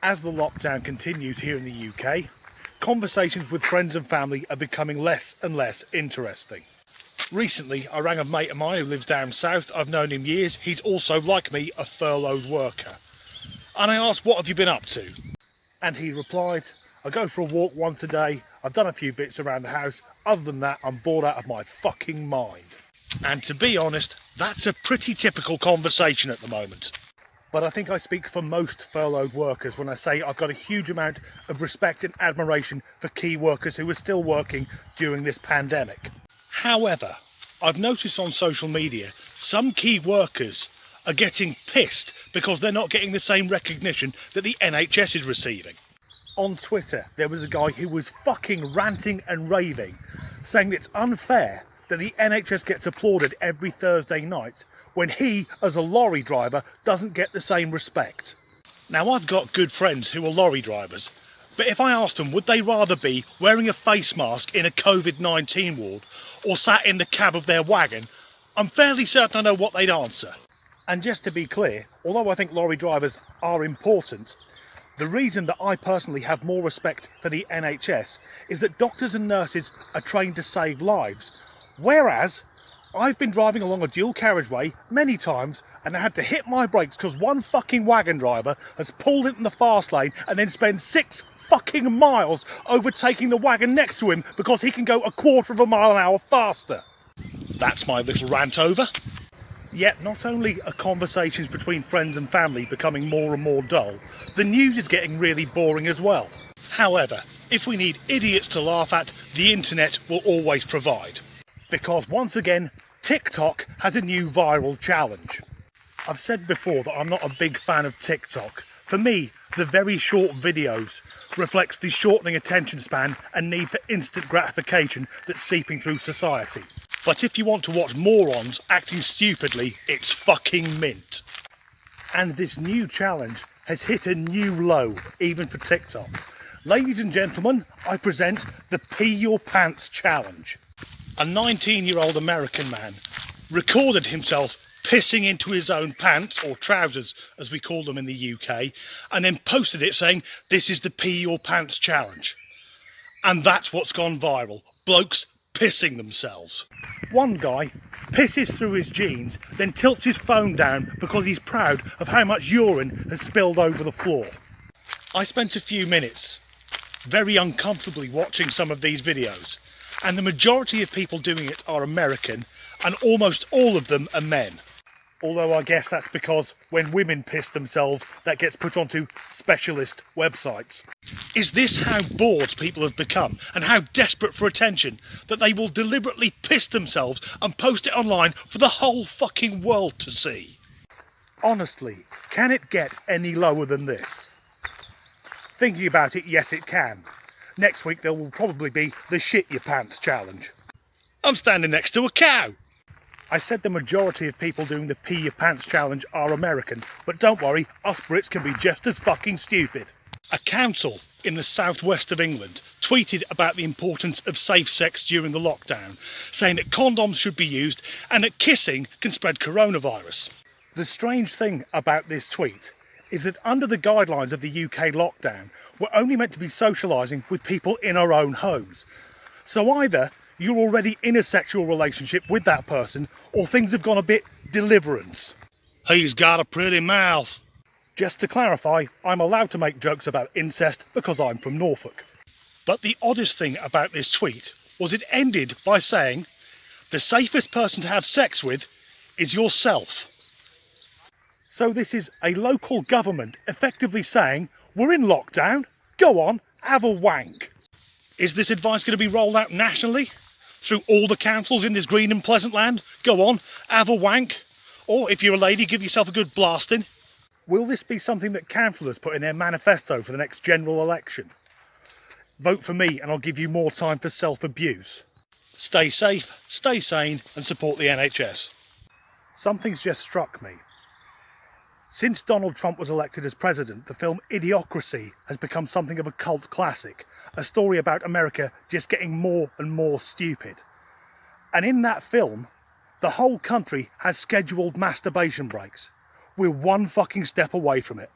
As the lockdown continues here in the UK, conversations with friends and family are becoming less and less interesting. Recently, I rang a mate of mine who lives down south. I've known him years. He's also, like me, a furloughed worker. And I asked, what have you been up to? And he replied, I go for a walk once a day. I've done a few bits around the house. Other than that, I'm bored out of my fucking mind. And to be honest, that's a pretty typical conversation at the moment. But I think I speak for most furloughed workers when I say I've got a huge amount of respect and admiration for key workers who are still working during this pandemic. However, I've noticed on social media some key workers are getting pissed because they're not getting the same recognition that the NHS is receiving. On Twitter, there was a guy who was fucking ranting and raving, saying it's unfair that the NHS gets applauded every Thursday night when he, as a lorry driver, doesn't get the same respect. Now, I've got good friends who are lorry drivers, but if I asked them would they rather be wearing a face mask in a COVID-19 ward or sat in the cab of their wagon, I'm fairly certain I know what they'd answer. And just to be clear, although I think lorry drivers are important, the reason that I personally have more respect for the NHS is that doctors and nurses are trained to save lives, whereas I've been driving along a dual carriageway many times and I had to hit my brakes because one fucking wagon driver has pulled it in the fast lane and then spent 6 fucking miles overtaking the wagon next to him because he can go a quarter of a mile an hour faster. That's my little rant over. Yet not only are conversations between friends and family becoming more and more dull, the news is getting really boring as well. However, if we need idiots to laugh at, the internet will always provide. Because once again, TikTok has a new viral challenge. I've said before that I'm not a big fan of TikTok. For me, the very short videos reflects the shortening attention span and need for instant gratification that's seeping through society. But if you want to watch morons acting stupidly, it's fucking mint. And this new challenge has hit a new low, even for TikTok. Ladies and gentlemen, I present the Pee Your Pants Challenge. A 19-year-old American man recorded himself pissing into his own pants, or trousers as we call them in the UK, and then posted it saying, "This is the Pee Your Pants Challenge." And that's what's gone viral. Blokes pissing themselves. One guy pisses through his jeans, then tilts his phone down because he's proud of how much urine has spilled over the floor. I spent a few minutes very uncomfortably watching some of these videos, and the majority of people doing it are American, and almost all of them are men. Although I guess that's because when women piss themselves, that gets put onto specialist websites. Is this how bored people have become, and how desperate for attention, that they will deliberately piss themselves and post it online for the whole fucking world to see? Honestly, can it get any lower than this? Thinking about it, yes it can. Next week there will probably be the Shit Your Pants Challenge. I'm standing next to a cow. I said the majority of people doing the Pee Your Pants Challenge are American, but don't worry, us Brits can be just as fucking stupid. A council in the southwest of England tweeted about the importance of safe sex during the lockdown, saying that condoms should be used and that kissing can spread coronavirus. The strange thing about this tweet is that under the guidelines of the UK lockdown, we're only meant to be socialising with people in our own homes. So either you're already in a sexual relationship with that person, or things have gone a bit deliverance. He's got a pretty mouth. Just to clarify, I'm allowed to make jokes about incest because I'm from Norfolk. But the oddest thing about this tweet was it ended by saying, the safest person to have sex with is yourself. So this is a local government effectively saying, we're in lockdown, go on, have a wank. Is this advice going to be rolled out nationally? Through all the councils in this green and pleasant land? Go on, have a wank. Or if you're a lady, give yourself a good blasting. Will this be something that councillors put in their manifesto for the next general election? Vote for me and I'll give you more time for self-abuse. Stay safe, stay sane and support the NHS. Something's just struck me. Since Donald Trump was elected as president, the film Idiocracy has become something of a cult classic, a story about America just getting more and more stupid. And in that film, the whole country has scheduled masturbation breaks. We're one fucking step away from it.